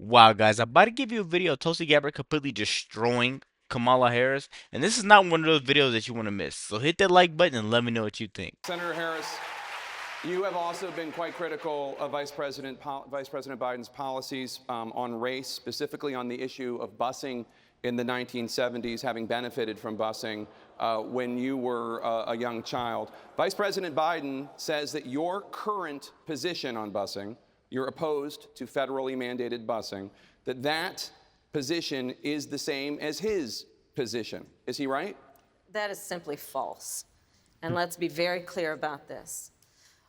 Wow, guys, I'm about to give you a video of Tulsi Gabbard completely destroying Kamala Harris, and this is not one of those videos that you want to miss. So hit that like button and let me know what you think. Senator Harris, you have also been quite critical of Vice President Biden's policies on race, specifically on the issue of busing in the 1970s, having benefited from busing when you were a young child. Vice President Biden says that your current position on busing, you're opposed to federally mandated busing, that position is the same as his position. Is he right? That is simply false. And let's be very clear about this.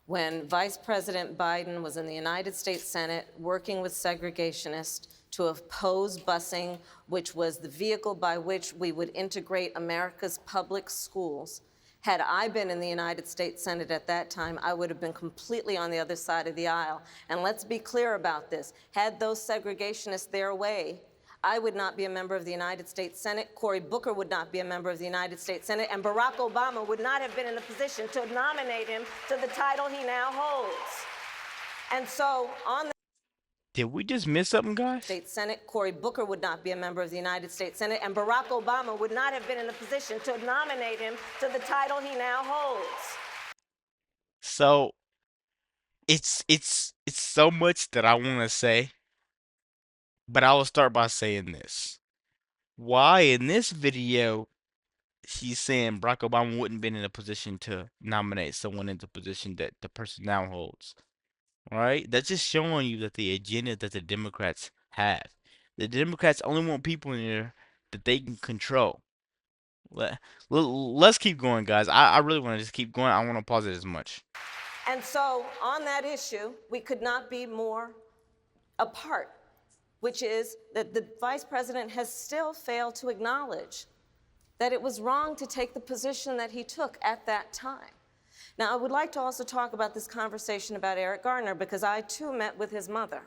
When Vice President Biden was in the United States Senate working with segregationists to oppose busing, which was the vehicle by which we would integrate America's public schools, had I been in the United States Senate at that time, I would have been completely on the other side of the aisle. And let's be clear about this. Had those segregationists their way, I would not be a member of the United States Senate, Cory Booker would not be a member of the United States Senate, and Barack Obama would not have been in a position to nominate him to the title he now holds. And so on the Did we just miss something, guys? States Senate, Cory Booker would not be a member of the United States Senate, and Barack Obama would not have been in a position to nominate him to the title he now holds. So it's so much that I want to say, but I will start by saying this. Why in this video she's saying Barack Obama wouldn't been in a position to nominate someone into the position that the person now holds. All right? That's just showing you that the agenda that the Democrats have. The Democrats only want people in there that they can control. Let's keep going, guys. I really want to just keep going. I want to pause it as much. And so on that issue, we could not be more apart, which is that the vice president has still failed to acknowledge that it was wrong to take the position that he took at that time. Now, I would like to also talk about this conversation about Eric Garner, because I too met with his mother.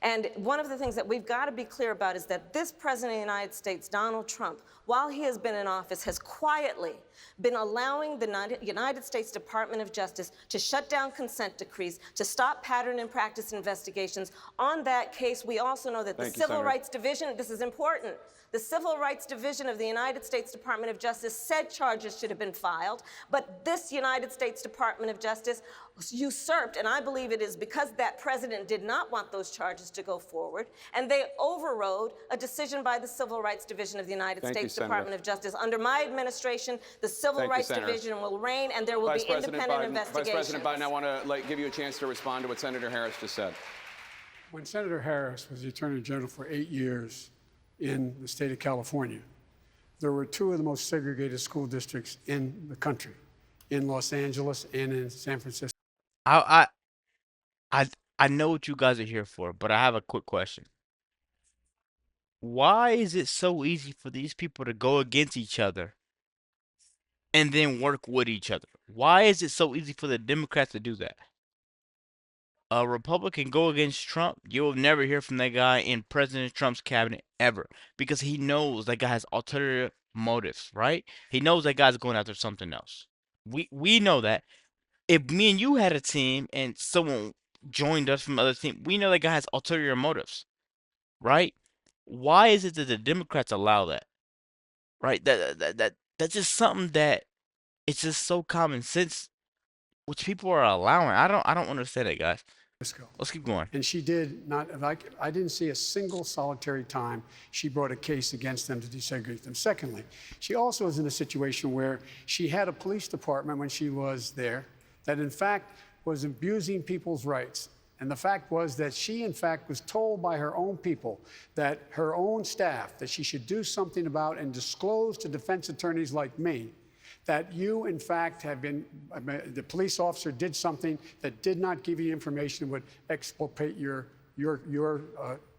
And one of the things that we've got to be clear about is that this president of the United States, Donald Trump, while he has been in office, has quietly been allowing the United States Department of Justice to shut down consent decrees, to stop pattern and practice investigations. On that case, we also know that the Civil Rights Division, this is important, the Civil Rights Division of the United States Department of Justice said charges should have been filed, but this United States Department of Justice usurped, and I believe it is because that president did not want those charges to go forward, and they overrode a decision by the Civil Rights Division of the United States Department of Justice. Under my administration, the Civil Rights Division will reign, and there will be independent investigations. Vice President Biden, I want to give you a chance to respond to what Senator Harris just said. When Senator Harris was the Attorney General for 8 years in the state of California, there were two of the most segregated school districts in the country, in Los Angeles and in San Francisco. I know what you guys are here for, but I have a quick question. Why is it so easy for these people to go against each other and then work with each other? Why is it so easy for the Democrats to do that? A Republican go against Trump, you'll never hear from that guy in President Trump's cabinet ever, because he knows that guy has ulterior motives, right? He knows that guy's going after something else. We know that. If me and you had a team and someone joined us from other team, we know that guy has ulterior motives, right? Why is it that the Democrats allow that? Right? That's just something that it's just so common sense, which people are allowing. I don't understand it, guys. Let's keep going. And she did not, like, I didn't see a single solitary time she brought a case against them to desegregate them. Secondly, she also is in a situation where she had a police department when she was there that in fact was abusing people's rights. And the fact was that she, in fact, was told by her own people, that her own staff, that she should do something about and disclose to defense attorneys like me that you, in fact, have been, the police officer did something that did not give you information that would exculpate your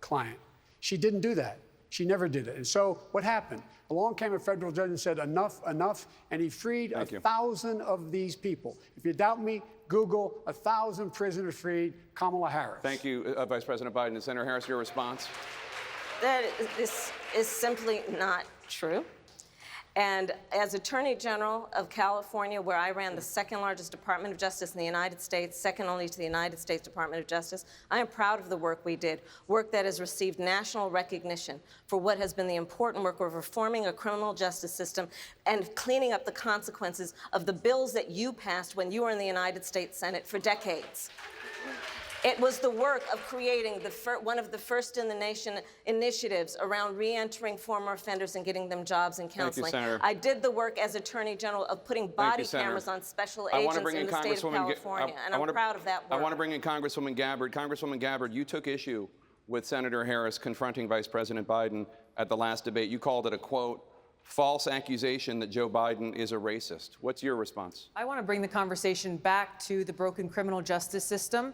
client. She didn't do that. She never did it. And so what happened? Along came a federal judge and said, enough, enough, and he freed 1,000 of these people. If you doubt me, Google 1,000 prisoners freed, Kamala Harris. Thank you, Vice President Biden. Senator Harris, your response? This is simply not true. And as Attorney General of California, where I ran the second largest Department of Justice in the United States, second only to the United States Department of Justice, I am proud of the work we did, work that has received national recognition for what has been the important work of reforming a criminal justice system and cleaning up the consequences of the bills that you passed when you were in the United States Senate for decades. It was the work of creating one of the first in the nation initiatives around re-entering former offenders and getting them jobs and counseling. Thank you, Senator. I did the work as Attorney General of putting body cameras on special agents in the state of California, and I'm proud of that work. I want to bring in Congresswoman Gabbard. Congresswoman Gabbard, you took issue with Senator Harris confronting Vice President Biden at the last debate. You called it a, quote, false accusation that Joe Biden is a racist. What's your response? I want to bring the conversation back to the broken criminal justice system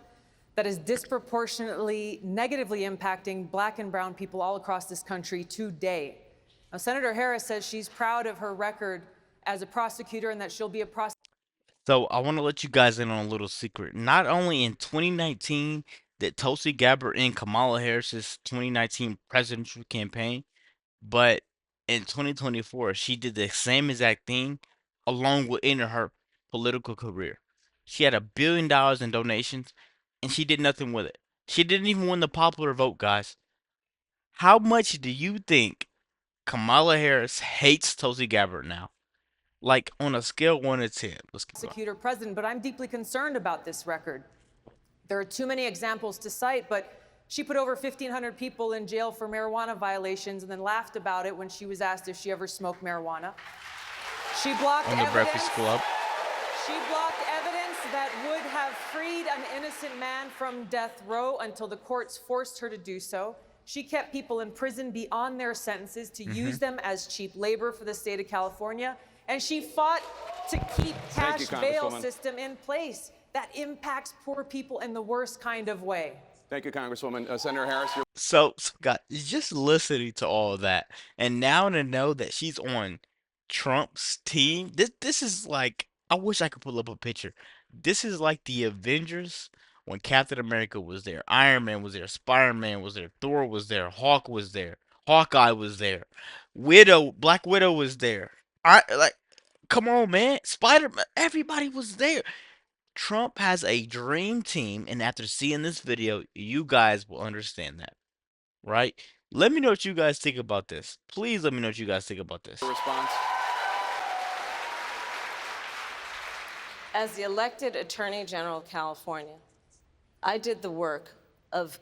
that is disproportionately negatively impacting Black and brown people all across this country today. Now, Senator Harris says she's proud of her record as a prosecutor and that she'll be a prosecutor. So I want to let you guys in on a little secret. Not only in 2019 did Tulsi Gabbard end Kamala Harris's 2019 presidential campaign, but in 2024 she did the same exact thing along with ending her political career. She had $1 billion in donations and she did nothing with it. She didn't even win the popular vote, guys. How much do you think Kamala Harris hates Tulsi Gabbard now? Like on a scale of 1 to 10. Let's keep going. Prosecutor president, but I'm deeply concerned about this record. There are too many examples to cite, but she put over 1,500 people in jail for marijuana violations and then laughed about it when she was asked if she ever smoked marijuana. She blocked On the Breakfast Club. She blocked evidence that would have freed an innocent man from death row until the courts forced her to do so. She kept people in prison beyond their sentences to use them as cheap labor for the state of California. And she fought to keep cash bail system in place that impacts poor people in the worst kind of way. Thank you, Congresswoman. Senator Harris, you're... So guys, just listening to all of that, and now to know that she's on Trump's team, this is like, I wish I could pull up a picture. This is like the Avengers when Captain America was there, Iron Man was there, Spider-Man was there, Thor was there, Hawk was there, Hawkeye was there, Black Widow was there. Come on, man, Spider-Man, everybody was there. Trump has a dream team, and after seeing this video, you guys will understand that, right? Let me know what you guys think about this. Please let me know what you guys think about this. Response. As the elected Attorney General of California, I did the work of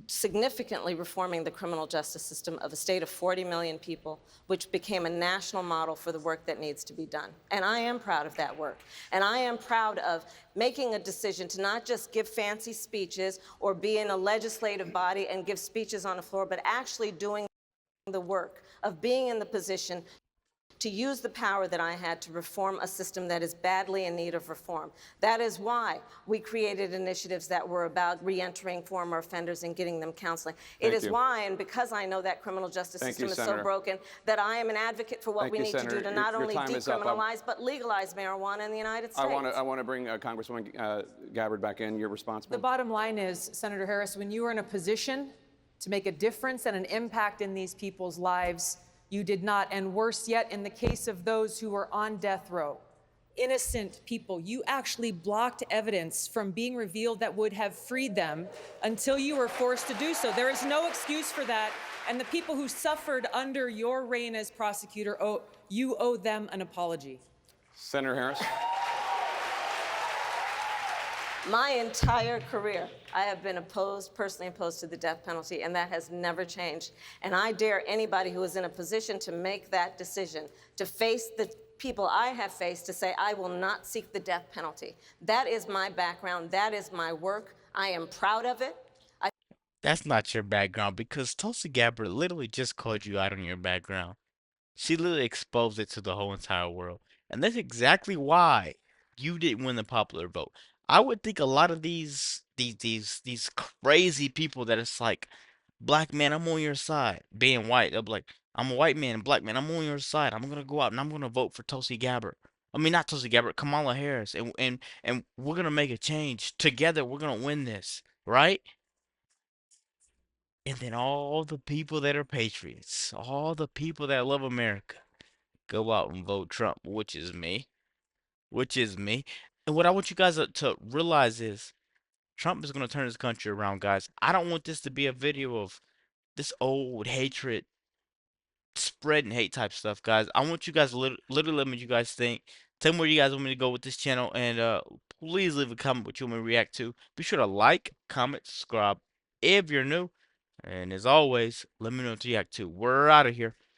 significantly reforming the criminal justice system of a state of 40 million people, which became a national model for the work that needs to be done. And I am proud of that work. And I am proud of making a decision to not just give fancy speeches or be in a legislative body and give speeches on the floor, but actually doing the work of being in the position to use the power that I had to reform a system that is badly in need of reform. That is why we created initiatives that were about re-entering former offenders and getting them counseling. It is why, and because I know that criminal justice system is so broken, that I am an advocate for what we need to do to not only decriminalize, but legalize marijuana in the United States. I want to bring Congresswoman Gabbard back in. Your response, ma'am? The bottom line is, Senator Harris, when you are in a position to make a difference and an impact in these people's lives, you did not, and worse yet, in the case of those who were on death row, innocent people, you actually blocked evidence from being revealed that would have freed them until you were forced to do so. There is no excuse for that, and the people who suffered under your reign as prosecutor, you owe them an apology. Senator Harris. My entire career, I have been personally opposed to the death penalty, and that has never changed. And I dare anybody who is in a position to make that decision, to face the people I have faced, to say, I will not seek the death penalty. That is my background. That is my work. I am proud of it. That's not your background, because Tulsi Gabbard literally just called you out on your background. She literally exposed it to the whole entire world. And that's exactly why you didn't win the popular vote. I would think a lot of these crazy people that it's like, black man, I'm on your side, being white, they'll be like, I'm a white man, black man, I'm on your side. I'm gonna go out and I'm gonna vote for Tulsi Gabbard. I mean, not Tulsi Gabbard, Kamala Harris, and we're gonna make a change together. We're gonna win this, right? And then all the people that are patriots, all the people that love America, go out and vote Trump, which is me. Which is me. And what I want you guys to realize is Trump is going to turn this country around, guys. I don't want this to be a video of this old hatred, spreading hate type stuff, guys. I want you guys to literally let me know what you guys think. Tell me where you guys want me to go with this channel, and please leave a comment what you want me to react to. Be sure to like, comment, subscribe if you're new, and as always, let me know what you react to. We're out of here.